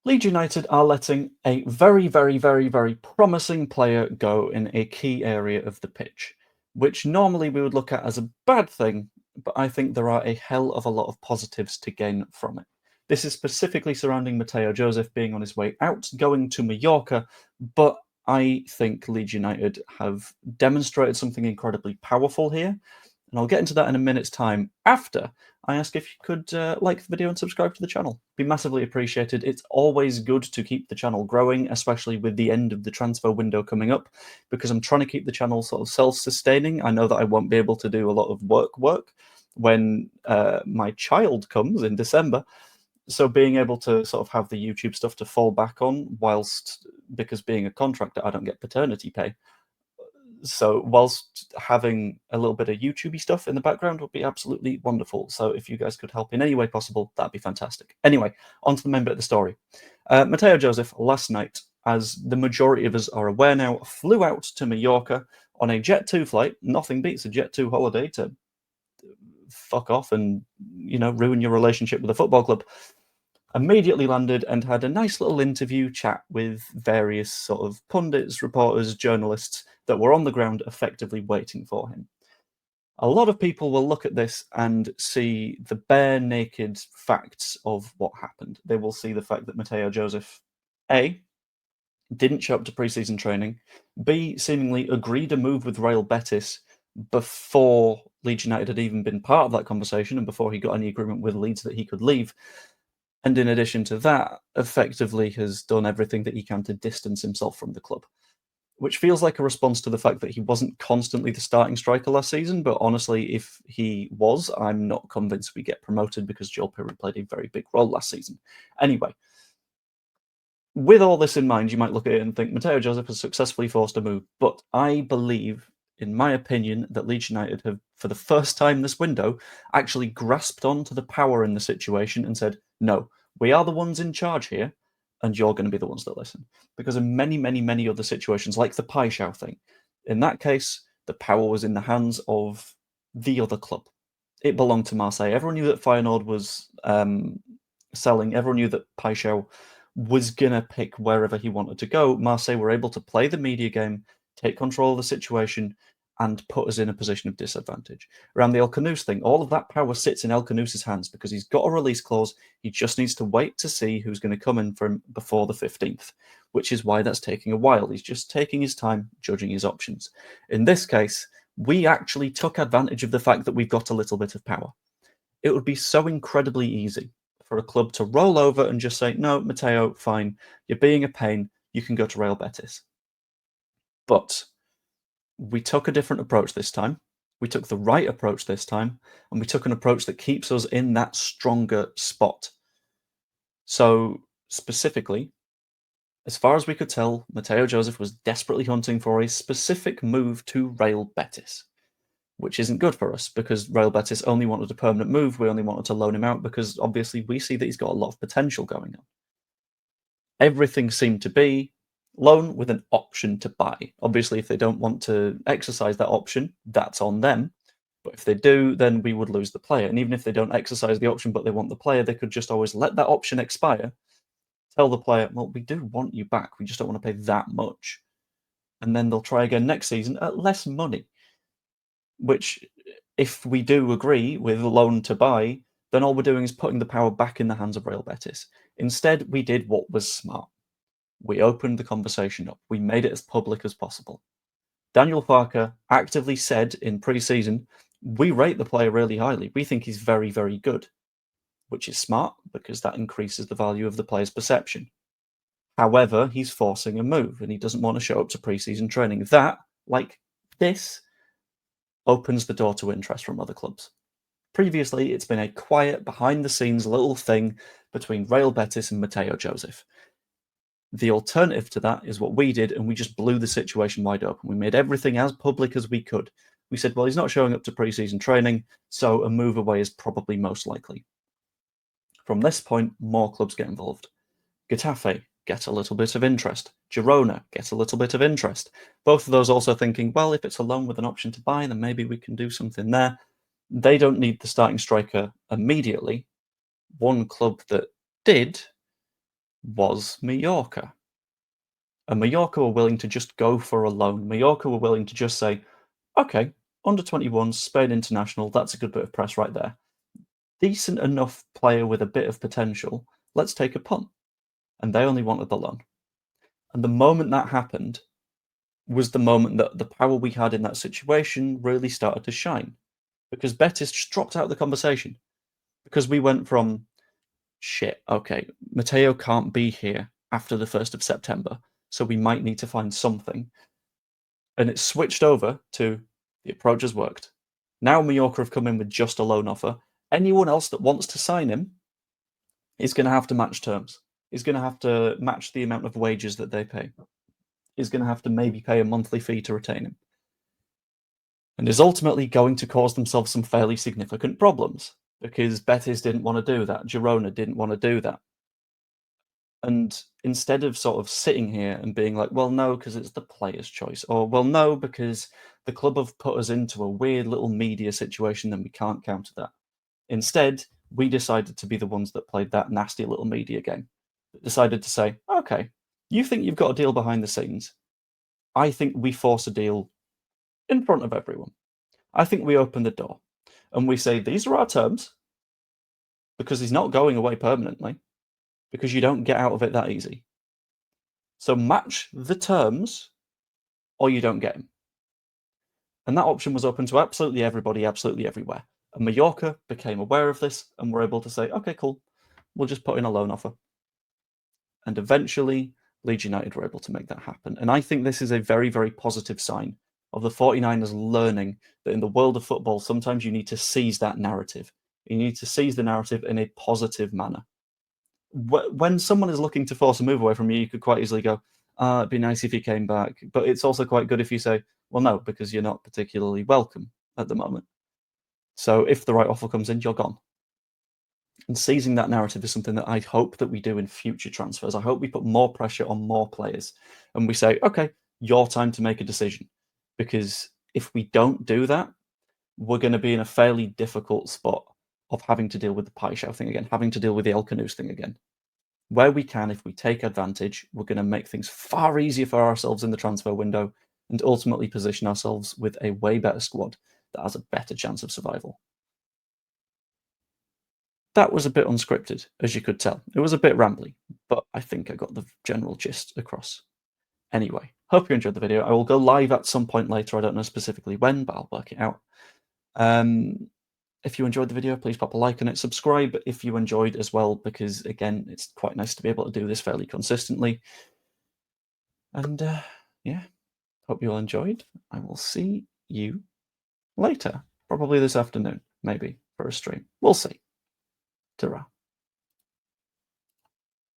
Leeds United are letting a very, very, very, very promising player go in a key area of the pitch, which normally we would look at as a bad thing, but I think there are a hell of a lot of positives to gain from it. This is specifically surrounding Matteo Joseph being on his way out, going to Mallorca, but I think Leeds United have demonstrated something incredibly powerful here, and I'll get into that in a minute's time after I ask if you could like the video and subscribe to the channel. Be massively appreciated. It's always good to keep the channel growing, especially with the end of the transfer window coming up, because I'm trying to keep the channel sort of self-sustaining. I know that I won't be able to do a lot of work when my child comes in December. So being able to sort of have the YouTube stuff to fall back on whilst, because being a contractor, I don't get paternity pay. So whilst having a little bit of YouTubey stuff in the background would be absolutely wonderful. So if you guys could help in any way possible, that'd be fantastic. Anyway, on to the main bit of the story. Matteo Joseph last night, as the majority of us are aware now, flew out to Mallorca on a Jet2 flight. Nothing beats a Jet2 holiday to fuck off and, ruin your relationship with a football club. Immediately landed and had a nice little interview chat with various sort of pundits, reporters, journalists that were on the ground effectively waiting for him. A lot of people will look at this and see the bare naked facts of what happened. They will see the fact that Matteo Joseph, A, didn't show up to preseason training, B, seemingly agreed a move with Real Betis before Leeds United had even been part of that conversation and before he got any agreement with Leeds that he could leave. And in addition to that, effectively has done everything that he can to distance himself from the club, which feels like a response to the fact that he wasn't constantly the starting striker last season. But honestly, if he was, I'm not convinced we get promoted because Joel Pirie played a very big role last season. Anyway, with all this in mind, you might look at it and think Matteo Joseph has successfully forced a move. But I believe, in my opinion, that Leeds United have, for the first time this window, actually grasped onto the power in the situation and said, no, we are the ones in charge here, and you're going to be the ones that listen. Because in many, many, many other situations, like the Paixão thing, in that case, the power was in the hands of the other club. It belonged to Marseille. Everyone knew that Feyenoord was selling. Everyone knew that Paixão was going to pick wherever he wanted to go. Marseille were able to play the media game, take control of the situation, and put us in a position of disadvantage. Around the El Canoes thing, all of that power sits in El Canoes' hands because he's got a release clause. He just needs to wait to see who's going to come in for him before the 15th, which is why that's taking a while. He's just taking his time, judging his options. In this case, we actually took advantage of the fact that we've got a little bit of power. It would be so incredibly easy for a club to roll over and just say, no, Matteo, fine, you're being a pain, you can go to Real Betis. But we took a different approach this time. We took the right approach this time, and we took an approach that keeps us in that stronger spot. So, specifically, as far as we could tell, Matteo Joseph was desperately hunting for a specific move to Real Betis, which isn't good for us because Real Betis only wanted a permanent move. We only wanted to loan him out because obviously we see that he's got a lot of potential going on. Everything seemed to be loan with an option to buy. Obviously, if they don't want to exercise that option, that's on them. But if they do, then we would lose the player. And even if they don't exercise the option, but they want the player, they could just always let that option expire, tell the player, well, we do want you back. We just don't want to pay that much. And then they'll try again next season at less money, which, if we do agree with loan to buy, then all we're doing is putting the power back in the hands of Real Betis. Instead, we did what was smart. We opened the conversation up. We made it as public as possible. Daniel Farke actively said in pre-season, we rate the player really highly. We think he's very, very good, which is smart because that increases the value of the player's perception. However, he's forcing a move and he doesn't want to show up to pre-season training. That, like this, opens the door to interest from other clubs. Previously, it's been a quiet, behind-the-scenes little thing between Real Betis and Matteo Joseph. The alternative to that is what we did, and we just blew the situation wide open. We made everything as public as we could. We said, well, he's not showing up to pre-season training, so a move away is probably most likely. From this point, more clubs get involved. Getafe get a little bit of interest. Girona get a little bit of interest. Both of those also thinking, well, if it's a loan with an option to buy, then maybe we can do something there. They don't need the starting striker immediately. One club that did was Mallorca. And Mallorca were willing to just go for a loan. Mallorca were willing to just say, okay, under 21, Spain international, that's a good bit of press right there. Decent enough player with a bit of potential, let's take a punt. And they only wanted the loan. And the moment that happened was the moment that the power we had in that situation really started to shine. Because Betis just dropped out of the conversation. Because we went from, shit, okay, Matteo can't be here after the 1st of September, so we might need to find something. And it switched over to the approach has worked. Now Mallorca have come in with just a loan offer. Anyone else that wants to sign him is going to have to match terms. Is going to have to match the amount of wages that they pay. Is going to have to maybe pay a monthly fee to retain him. And is ultimately going to cause themselves some fairly significant problems because Betis didn't want to do that. Girona didn't want to do that. And instead of sort of sitting here and being like, well, no, because it's the player's choice, or well, no, because the club have put us into a weird little media situation, then we can't counter that. Instead, we decided to be the ones that played that nasty little media game. Decided to say, okay, you think you've got a deal behind the scenes. I think we force a deal in front of everyone. I think we open the door and we say, these are our terms because he's not going away permanently because you don't get out of it that easy. So match the terms or you don't get him. And that option was open to absolutely everybody, absolutely everywhere. And Mallorca became aware of this and were able to say, okay, cool, we'll just put in a loan offer. And eventually, Leeds United were able to make that happen. And I think this is a very, very positive sign of the 49ers learning that in the world of football, sometimes you need to seize that narrative. You need to seize the narrative in a positive manner. When someone is looking to force a move away from you, you could quite easily go, it'd be nice if you came back. But it's also quite good if you say, well, no, because you're not particularly welcome at the moment. So if the right offer comes in, you're gone. And seizing that narrative is something that I hope that we do in future transfers. I hope we put more pressure on more players and we say, okay, your time to make a decision. Because if we don't do that, we're going to be in a fairly difficult spot of having to deal with the Paixão thing again, having to deal with the El Canoes thing again. Where we can, if we take advantage, we're going to make things far easier for ourselves in the transfer window and ultimately position ourselves with a way better squad that has a better chance of survival. That was a bit unscripted, as you could tell. It was a bit rambly, but I think I got the general gist across. Anyway, hope you enjoyed the video. I will go live at some point later. I don't know specifically when, but I'll work it out. If you enjoyed the video, please pop a like on it. Subscribe if you enjoyed as well, because, again, it's quite nice to be able to do this fairly consistently. And, yeah, hope you all enjoyed. I will see you later. Probably this afternoon, maybe, for a stream. We'll see. Ta-ra.